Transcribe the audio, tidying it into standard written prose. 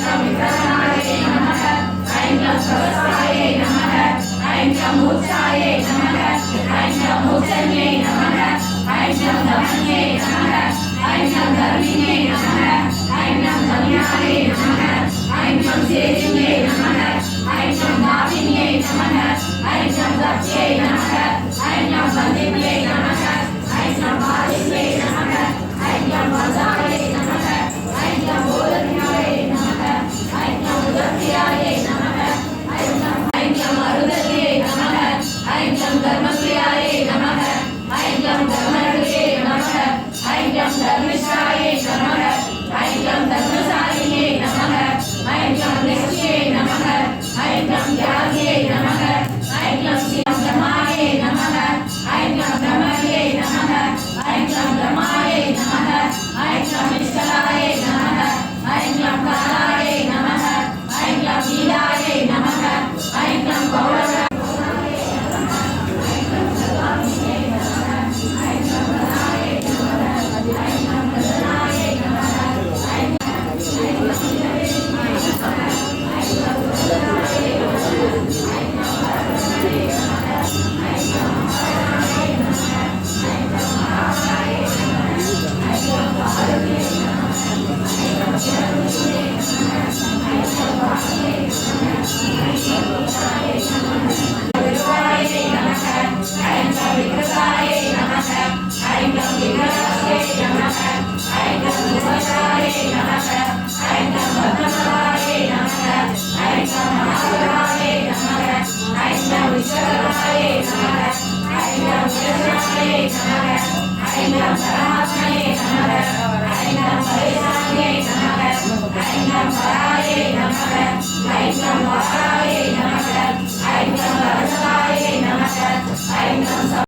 क्लं विग्रहाय नमः ऐं क्लं स्वस्थाय नमः ऐं क्लं मोक्षाय नमः ऐं क्लं मोक्षण्ये नमः ऐं क्लं दमन्ये नमः ऐं क्लं धर्मिणे नमः ऐं क्लं धन्याय नमः ऐं क्लं शेषिण्ये नमः ऐं क्लं दाविन्ये नमः ऐं क्लं दक्षे नमः ऐं क्लं बन्दिन्ये नमः ऐं क्लं पालिन्ये नमः ऐं क्लं वरदाय नमः ऐं क्लं बोधन्याय नमः ऐं क्लं उदत्याय नमः ऐं क्लं अरुदत्ये नमः ऐं क्लं धर्मप्रियाय नमः ऐं क्लं धर्मरते नमः ऐं क्लं धर्मिष्ठाय नमः ऐं क्लं धर्मसारिणे नमः ऐं क्लं नित्ये नमः ऐं क्लं ज्ञाने नमः ऐं क्लं ब्रह्माय नमः ऐं क्लं ब्रह्मणे नमः ऐं क्लं ब्रह्माय नमः ऐं क्लं निष्कलाय नमः ऐं क्लं कालाय नमः ऐं क्लं नीलाय नमः ऐं क्लं गौरवाय I